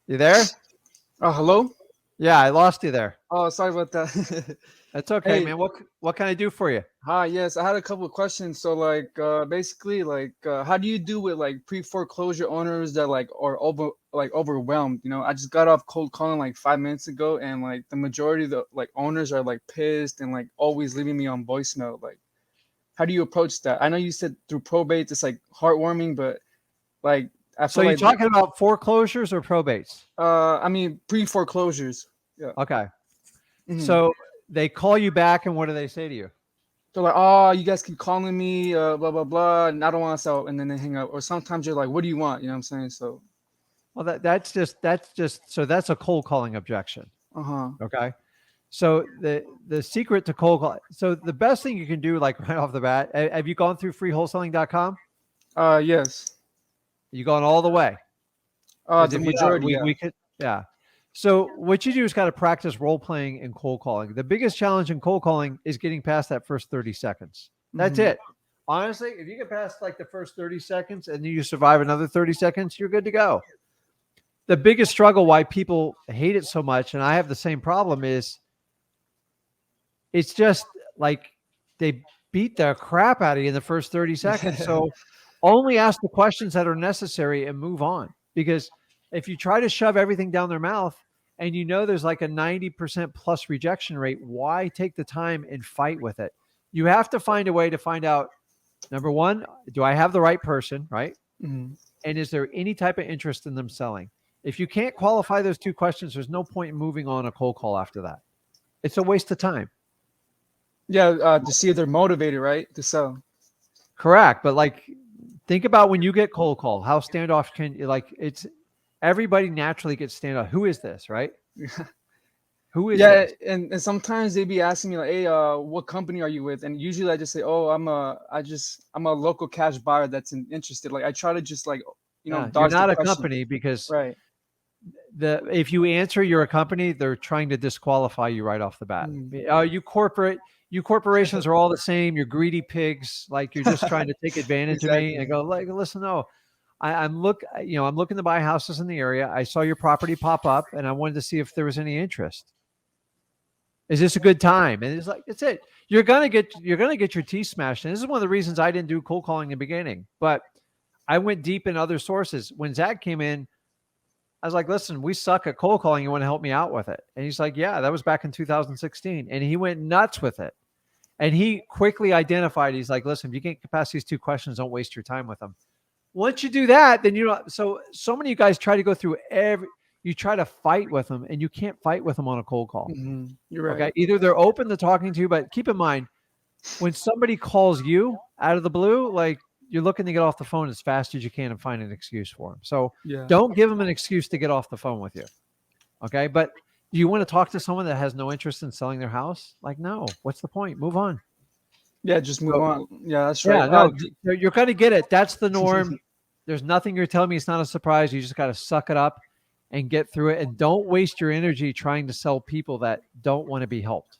You there? Hello? Yeah, I lost you there. Oh, sorry about that. That's okay, Hey, man. What can I do for you? hi. Yes, I had a couple of questions. So, basically, how do you do with like pre-foreclosure owners that like are overwhelmed? I just got off cold calling like 5 minutes ago, and like the majority of the like owners are like pissed and like always leaving me on voicemail. Like, how do you approach that? I know you said through probate, it's like heartwarming, but like I So feel you like, talking about foreclosures or probates? I mean pre-foreclosures. Yeah. Okay. hmm So they call you back, and what do they say to you? They're like, oh, you guys keep calling me, blah blah blah, and I don't want to sell, and then they hang up. Or sometimes you're like, what do you want? You know what I'm saying? So, Well, that's a cold calling objection. uh-huh. Okay. So the secret to cold call. So the best thing you can do, like right off the bat, have you gone through freewholesaling.com? Yes. You gone all the way? Because The if you not, majority, yeah. we could, yeah. So what you do is got to practice role playing and cold calling. The biggest challenge in cold calling is getting past that first 30 seconds. That's hmm it. Honestly, if you get past like the first 30 seconds and you survive another 30 seconds, you're good to go. The biggest struggle why people hate it so much, and I have the same problem, is it's just like they beat the crap out of you in the first 30 seconds. So only ask the questions that are necessary and move on. Because if you try to shove everything down their mouth and you know there's like a 90% plus rejection rate, why take the time and fight with it? You have to find a way to find out, number one, do I have the right person, right? hmm And is there any type of interest in them selling? If you can't qualify those two questions, there's no point in moving on a cold call after that. It's a waste of time. Yeah, to see if they're motivated, right, to sell. Correct. But like, think about when you get cold call, how standoff can you like it's everybody naturally gets standoff. Who is this, right? Who is Yeah, this? and sometimes they be asking me like, hey, what company are you with? And usually I just say, oh, I'm a local cash buyer that's interested. Like I try to just like, Yeah, you're dodge the not a question. company because Right. the if you answer you're a company, they're trying to disqualify you right off the bat. Mm. You corporations are all the same. You're greedy pigs. Like you're just trying to take advantage of me. And Exactly. go like, listen, no, I'm looking to buy houses in the area. I saw your property pop up, and I wanted to see if there was any interest. Is this a good time? And it's like, that's it. You're gonna get your teeth smashed. And this is one of the reasons I didn't do cold calling in the beginning. But I went deep in other sources. When Zach came in, I was like, listen, we suck at cold calling. You want to help me out with it? And he's like, yeah, that was back in 2016. And he went nuts with it. And he quickly identified, he's like, listen, if you can't get past these two questions, don't waste your time with them. Once you do that, then so many of you guys try to go through you try to fight with them and you can't fight with them on a cold call. You're right. Okay. Either they're open to talking to you, but keep in mind, when somebody calls you out of the blue, like you're looking to get off the phone as fast as you can and find an excuse for them. So Yeah. don't give them an excuse to get off the phone with you. Okay. But do you want to talk to someone that has no interest in selling their house? Like, no, what's the point? Move on. Yeah, just move So, on. Yeah, that's right. yeah, no, you're going to get it. That's the norm. There's nothing you're telling me. It's not a surprise. You just got to suck it up and get through it. And don't waste your energy trying to sell people that don't want to be helped.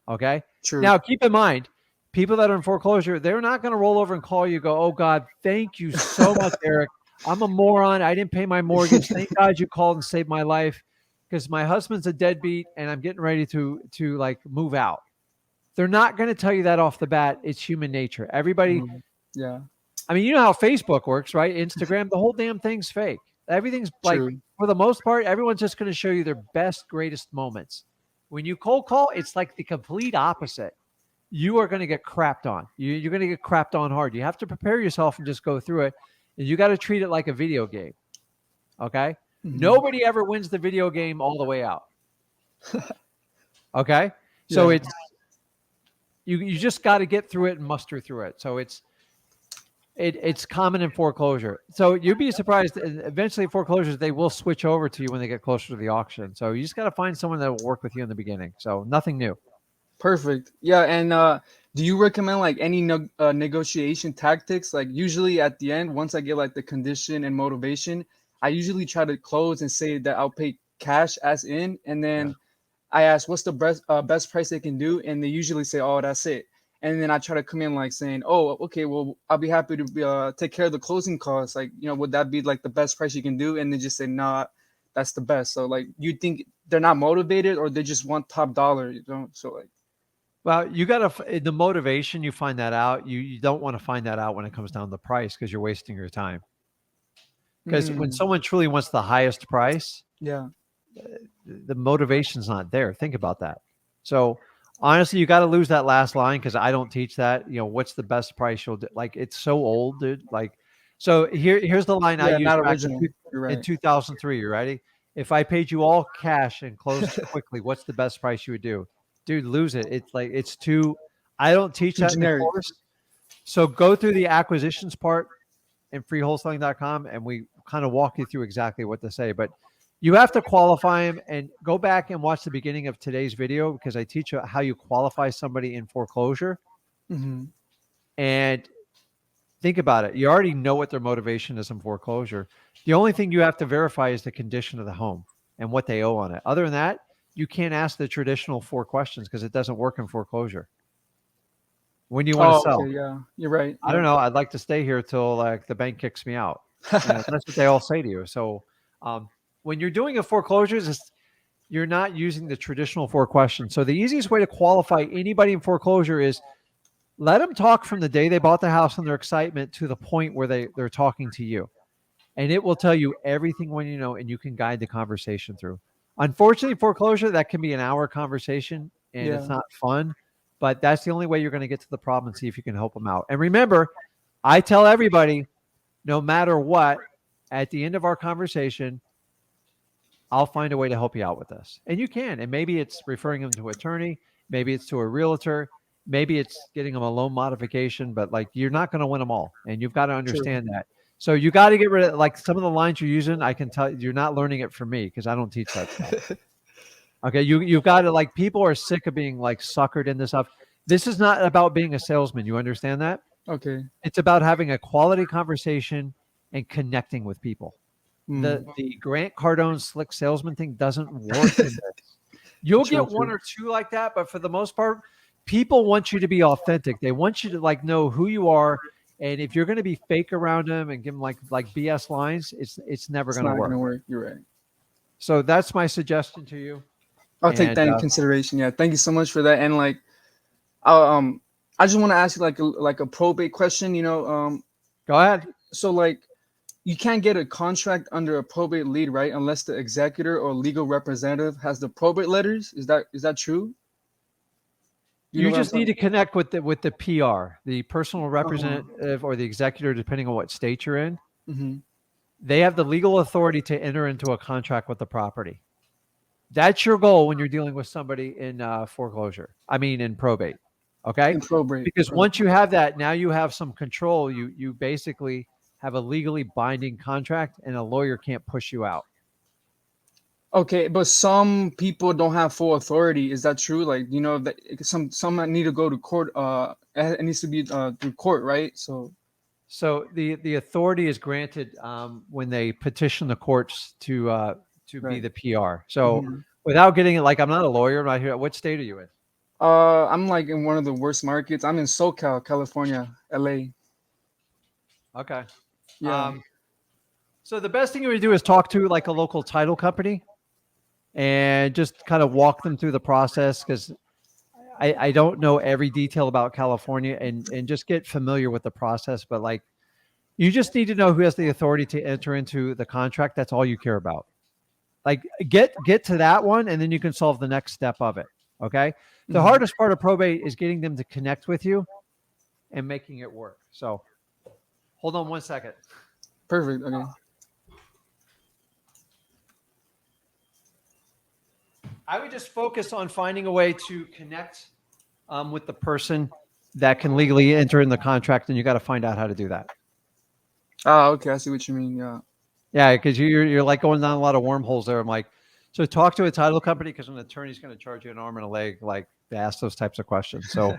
Okay. True. Now, keep in mind, people that are in foreclosure, they're not going to roll over and call you, go, oh, God, thank you so much, Eric. I'm a moron. I didn't pay my mortgage. Thank God you called and saved my life because my husband's a deadbeat and I'm getting ready to like move out. They're not going to tell you that off the bat. It's human nature. Everybody, Yeah, I mean, you know how Facebook works, right? Instagram, the whole damn thing's fake. Everything's like, true. for the most part, everyone's just going to show you their best, greatest moments. When you cold call, it's like the complete opposite. You are going to get crapped on. You're going to get crapped on hard. You have to prepare yourself and just go through it. And you got to treat it like a video game. Okay. hmm Nobody ever wins the video game all the way out. Okay. So Yeah. you just got to get through it and muster through it. So it's common in foreclosure. So you'd be surprised. Eventually, foreclosures they will switch over to you when they get closer to the auction. So you just got to find someone that will work with you in the beginning. So nothing new. Perfect. Yeah, and do you recommend like any negotiation tactics? Like usually at the end, once I get like the condition and motivation, I usually try to close and say that I'll pay cash as in, and Yeah. then I ask what's the best price they can do, and they usually say, "Oh, that's it." And then I try to come in like saying, "Oh, okay, well, I'll be happy to take care of the closing costs. Like, would that be like the best price you can do?" And they just say, "Nah, that's the best. So like, you think they're not motivated, or they just want top dollar, you know? So like, Well, you got to the motivation. You find that out. You don't want to find that out when it comes down to the price because you're wasting your time. Because when mm, someone truly wants the highest price, yeah, the motivation's not there. Think about that. So honestly, you got to lose that last line because I don't teach that. What's the best price you'll do? Like it's so old, dude. Like, so here's the line I yeah, used not back original. You're in right. 2003. You ready? If I paid you all cash and closed quickly, what's the best price you would do? Dude, lose it. It's like it's too. I don't teach Too that in the generic. course. So go through the acquisitions part in freewholesaling.com and we kind of walk you through exactly what to say. But you have to qualify them and go back and watch the beginning of today's video because I teach you how you qualify somebody in foreclosure. Mm-hmm. And think about it. You already know what their motivation is in foreclosure. The only thing you have to verify is the condition of the home and what they owe on it. Other than that, you can't ask the traditional 4 questions because it doesn't work in foreclosure. When do you want to Oh, sell? okay, yeah, you're right. I don't Yep. know. I'd like to stay here till like the bank kicks me out. That's what they all say to you. So um, when you're doing a foreclosures, you're not using the traditional 4 questions. So the easiest way to qualify anybody in foreclosure is let them talk from the day they bought the house and their excitement to the point where they're talking to you. And it will tell you everything when you know, and you can guide the conversation through. Unfortunately, foreclosure, that can be an hour conversation and it's Yeah. not fun, but that's the only way you're going to get to the problem and see if you can help them out. And remember, I tell everybody, no matter what, at the end of our conversation, I'll find a way to help you out with this. And you can. And maybe it's referring them to an attorney, maybe it's to a realtor, maybe it's getting them a loan modification, but like you're not going to win them all. And you've got to True. understand that. So you got to get rid of like some of the lines you're using. I can tell you're not learning it from me because I don't teach that stuff. Okay. You've got to like people are sick of being like suckered in this stuff. This is not about being a salesman. You understand that? Okay. It's about having a quality conversation and connecting with people. Mm. The Grant Cardone slick salesman thing doesn't work in this. You'll True. get one True. or two like that, but for the most part, people want you to be authentic. They want you to like know who you are. And if you're going to be fake around them and give them like BS lines, it's never It's going to not work. gonna work. You're right. So that's my suggestion to you. I'll take And that in consideration. Yeah. Thank you so much for that. And like, um, I just want to ask you like a probate question. go ahead. So like, you can't get a contract under a probate lead, right? Unless the executor or legal representative has the probate letters. Is that true? Do you know You what I'm just need talking? to connect with the PR, the personal Uh-huh. representative or the executor, depending on what state you're in. Mm-hmm. They have the legal authority to enter into a contract with the property. That's your goal when you're dealing with somebody in foreclosure. I mean, in probate. Okay. In probate. Because once you have that, now you have some control. You basically have a legally binding contract and a lawyer can't push you out. Okay, but some people don't have full authority. Is that true? Like, that some need to go to court. It needs to be through court, right? So, So the authority is granted when they petition the courts to be right. the PR. So Hmm. without getting it, like I'm not a lawyer, I'm not here. What state are you in? I'm like in one of the worst markets. I'm in SoCal, California, LA. Okay. Yeah. Um, so the best thing you would do is talk to like a local title company and just kind of walk them through the process because I don't know every detail about California and just get familiar with the process. But like you just need to know who has the authority to enter into the contract. That's all you care about. Like get to that one and then you can solve the next step of it. Okay. The Hmm. hardest part of probate is getting them to connect with you and making it work. So hold on 1 second. Perfect. Okay. I would just focus on finding a way to connect with the person that can legally enter in the contract, and you got to find out how to do that. Ah, okay. I see what you mean. Yeah. Yeah, because you're like going down a lot of wormholes there. I'm like, so talk to a title company because an attorney's going to charge you an arm and a leg, like to ask those types of questions. So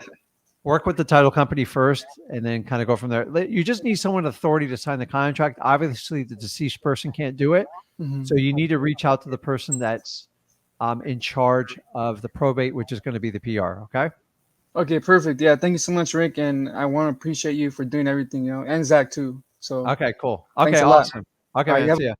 work with the title company first, and then kind of go from there. You just need someone with authority to sign the contract. Obviously, the deceased person can't do it, Hmm. so you need to reach out to the person that's in charge of the probate, which is going to be the PR. Okay. Okay. Perfect. Yeah. Thank you so much, Rick, and I want to appreciate you for doing everything. And Zach too. So Okay. Cool. thanks Okay. a lot. Awesome. Okay, All right. You man. have See ya.